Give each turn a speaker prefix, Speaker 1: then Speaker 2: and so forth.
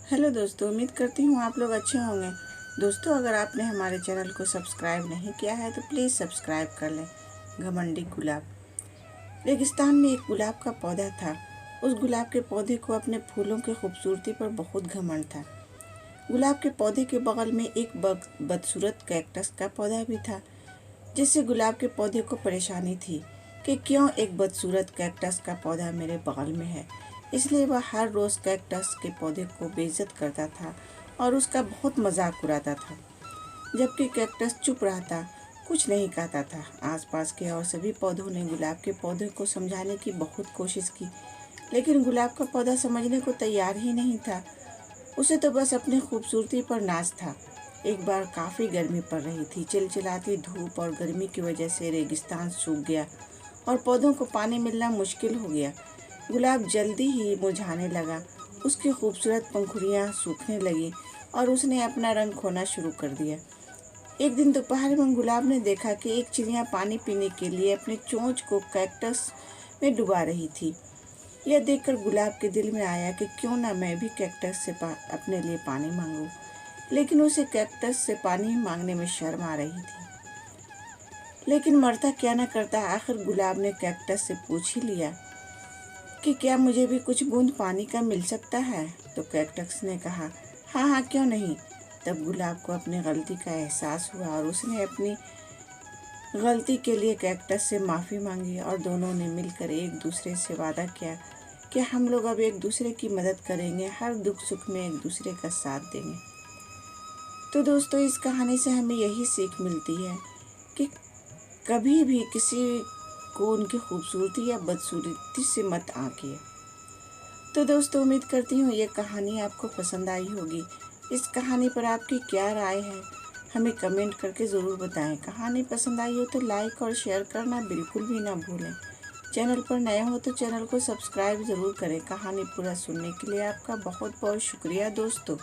Speaker 1: Hello दोस्तों, उम्मीद करती हूँ आप लोग अच्छे होंगे। दोस्तों, अगर आपने हमारे चैनल को सब्सक्राइब नहीं किया है तो प्लीज़ सब्सक्राइब कर लें। घमंडी गुलाब। रेगिस्तान में एक गुलाब का पौधा था। उस गुलाब के पौधे को अपने फूलों की खूबसूरती पर बहुत घमंड था। गुलाब के पौधे के बगल में एक बदसूरत कैक्टस का पौधा भी था, जिससे गुलाब के पौधे को परेशानी थी कि क्यों एक बदसूरत कैक्टस का पौधा मेरे बगल में है। इसलिए वह हर रोज़ कैक्टस के पौधे को बेइज्जत करता था और उसका बहुत मजाक उड़ाता था, जबकि कैक्टस चुप रहता, कुछ नहीं कहता था। आसपास के और सभी पौधों ने गुलाब के पौधे को समझाने की बहुत कोशिश की, लेकिन गुलाब का पौधा समझने को तैयार ही नहीं था। उसे तो बस अपनी खूबसूरती पर नाज था। एक बार काफ़ी गर्मी पड़ रही थी। चिलचिलाती धूप और गर्मी की वजह से रेगिस्तान सूख गया और पौधों को पानी मिलना मुश्किल हो गया। गुलाब जल्दी ही मुरझाने लगा। उसकी खूबसूरत पंखुड़ियाँ सूखने लगी और उसने अपना रंग खोना शुरू कर दिया। एक दिन दोपहर में गुलाब ने देखा कि एक चिड़िया पानी पीने के लिए अपनी चोंच को कैक्टस में डुबा रही थी। यह देखकर गुलाब के दिल में आया कि क्यों ना मैं भी कैक्टस से अपने लिए पानी मांगूं, लेकिन उसे कैक्टस से पानी मांगने में शर्म आ रही थी। लेकिन मरता क्या न करता, आखिर गुलाब ने कैक्टस से पूछ ही लिया कि क्या मुझे भी कुछ बूंद पानी का मिल सकता है। तो कैक्टस ने कहा, हाँ हाँ, क्यों नहीं। तब गुलाब को अपनी गलती का एहसास हुआ और उसने अपनी गलती के लिए कैक्टस से माफ़ी मांगी और दोनों ने मिलकर एक दूसरे से वादा किया कि हम लोग अब एक दूसरे की मदद करेंगे, हर दुख सुख में एक दूसरे का साथ देंगे। तो दोस्तों, इस कहानी से हमें यही सीख मिलती है कि कभी भी किसी को उनकी खूबसूरती या बदसूरती से मत आंकिए। तो दोस्तों, उम्मीद करती हूँ ये कहानी आपको पसंद आई होगी। इस कहानी पर आपकी क्या राय है, हमें कमेंट करके ज़रूर बताएं। कहानी पसंद आई हो तो लाइक और शेयर करना बिल्कुल भी ना भूलें। चैनल पर नए हो तो चैनल को सब्सक्राइब ज़रूर करें। कहानी पूरा सुनने के लिए आपका बहुत बहुत शुक्रिया दोस्तों।